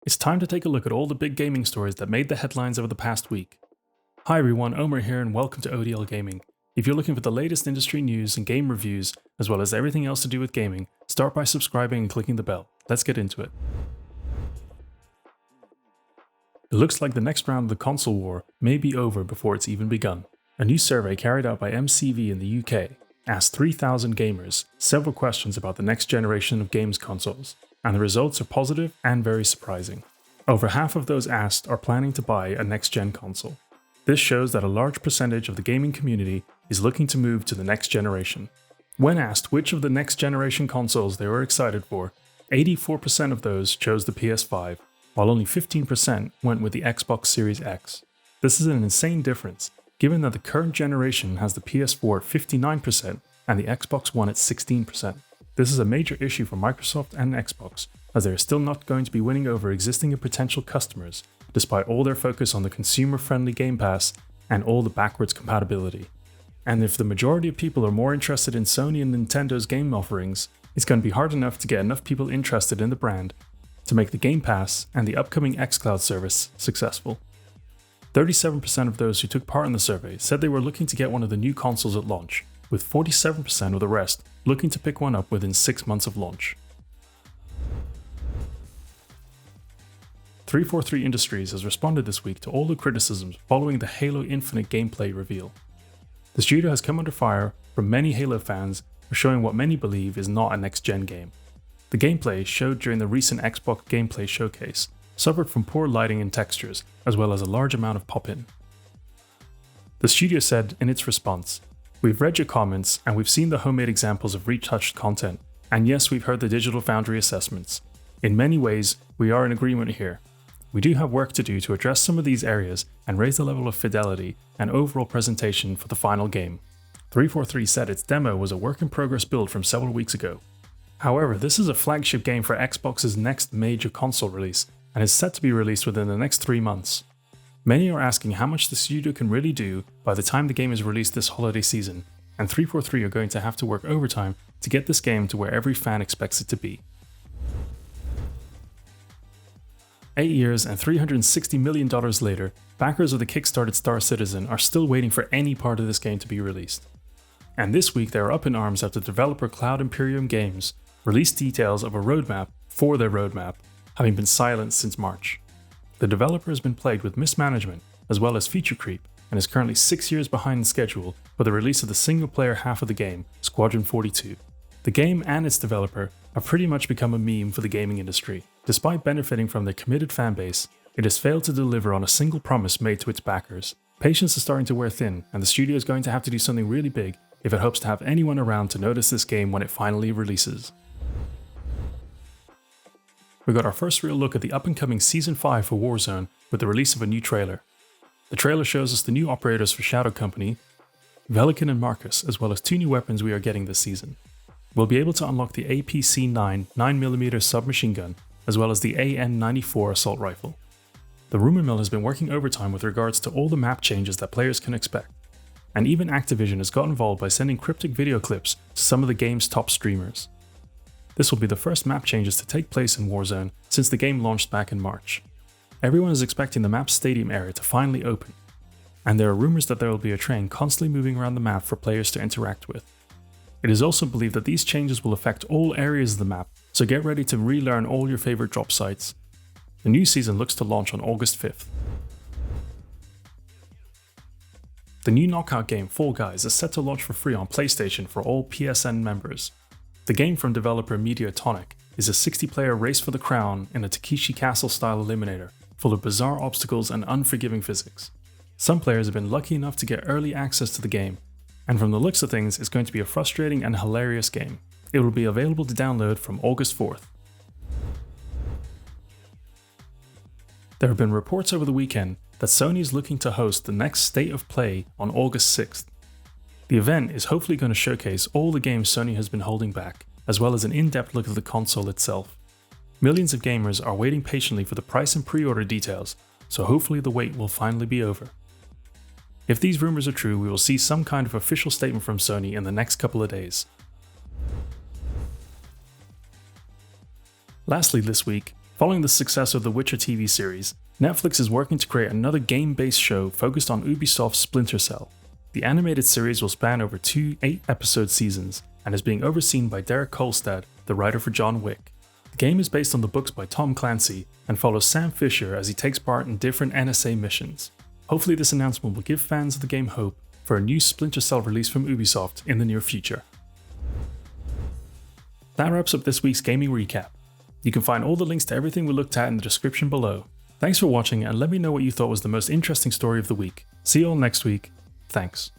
It's time to take a look at all the big gaming stories that made the headlines over the past week. Hi everyone, Omar here and welcome to ODL Gaming. If you're looking for the latest industry news and game reviews, as well as everything else to do with gaming, start by subscribing and clicking the bell. Let's get into it. It looks like the next round of the console war may be over before it's even begun. A new survey carried out by MCV in the UK asked 3,000 gamers several questions about the next generation of games consoles, and the results are positive and very surprising. Over half of those asked are planning to buy a next-gen console. This shows that a large percentage of the gaming community is looking to move to the next generation. When asked which of the next generation consoles they were excited for, 84% of those chose the PS5, while only 15% went with the Xbox Series X. This is an insane difference, given that the current generation has the PS4 at 59% and the Xbox One at 16%. This is a major issue for Microsoft and Xbox, as they are still not going to be winning over existing and potential customers, despite all their focus on the consumer-friendly Game Pass and all the backwards compatibility. And if the majority of people are more interested in Sony and Nintendo's game offerings, it's going to be hard enough to get enough people interested in the brand to make the Game Pass and the upcoming xCloud service successful. 37% of those who took part in the survey said they were looking to get one of the new consoles at launch, with 47% of the rest looking to pick one up within 6 months of launch. 343 Industries has responded this week to all the criticisms following the Halo Infinite gameplay reveal. The studio has come under fire from many Halo fans for showing what many believe is not a next-gen game. The gameplay showed during the recent Xbox gameplay showcase suffered from poor lighting and textures, as well as a large amount of pop-in. The studio said in its response, "We've read your comments and we've seen the homemade examples of retouched content, and yes, we've heard the Digital Foundry assessments. In many ways, we are in agreement here. We do have work to do to address some of these areas and raise the level of fidelity and overall presentation for the final game." 343 said its demo was a work-in-progress build from several weeks ago. However, this is a flagship game for Xbox's next major console release, and is set to be released within the next 3 months. Many are asking how much the studio can really do by the time the game is released this holiday season, and 343 are going to have to work overtime to get this game to where every fan expects it to be. 8 years and $360 million later, backers of the kickstarted Star Citizen are still waiting for any part of this game to be released. And this week they are up in arms after developer Cloud Imperium Games released details of a roadmap for their roadmap, having been silent since March. The developer has been plagued with mismanagement as well as feature creep, and is currently 6 years behind schedule for the release of the single-player half of the game, Squadron 42. The game and its developer have pretty much become a meme for the gaming industry. Despite benefiting from their committed fanbase, it has failed to deliver on a single promise made to its backers. Patience is starting to wear thin, and the studio is going to have to do something really big if it hopes to have anyone around to notice this game when it finally releases. We got our first real look at the up-and-coming Season 5 for Warzone with the release of a new trailer. The trailer shows us the new operators for Shadow Company, Velikan and Marcus, as well as 2 new weapons we are getting this season. We'll be able to unlock the APC-9 9mm submachine gun, as well as the AN-94 assault rifle. The rumor mill has been working overtime with regards to all the map changes that players can expect, and even Activision has got involved by sending cryptic video clips to some of the game's top streamers. This will be the first map changes to take place in Warzone since the game launched back in March. Everyone is expecting the map's stadium area to finally open, and there are rumors that there will be a train constantly moving around the map for players to interact with. It is also believed that these changes will affect all areas of the map, so get ready to relearn all your favorite drop sites. The new season looks to launch on August 5th. The new knockout game Fall Guys is set to launch for free on PlayStation for all PSN members. The game from developer Mediatonic is a 60-player race for the crown in a Takeshi Castle-style eliminator, full of bizarre obstacles and unforgiving physics. Some players have been lucky enough to get early access to the game, and from the looks of things, it's going to be a frustrating and hilarious game. It will be available to download from August 4th. There have been reports over the weekend that Sony is looking to host the next State of Play on August 6th. The event is hopefully going to showcase all the games Sony has been holding back, as well as an in-depth look at the console itself. Millions of gamers are waiting patiently for the price and pre-order details, so hopefully the wait will finally be over. If these rumors are true, we will see some kind of official statement from Sony in the next couple of days. Lastly this week, Following the success of the Witcher TV series, Netflix is working to create another game-based show focused on Ubisoft's Splinter. The animated series will span over 2 8-episode seasons and is being overseen by Derek Kolstad, the writer for John Wick. The game is based on the books by Tom Clancy and follows Sam Fisher as he takes part in different NSA missions. Hopefully this announcement will give fans of the game hope for a new Splinter Cell release from Ubisoft in the near future. That wraps up this week's gaming recap. You can find all the links to everything we looked at in the description below. Thanks for watching and let me know what you thought was the most interesting story of the week. See you all next week. Thanks.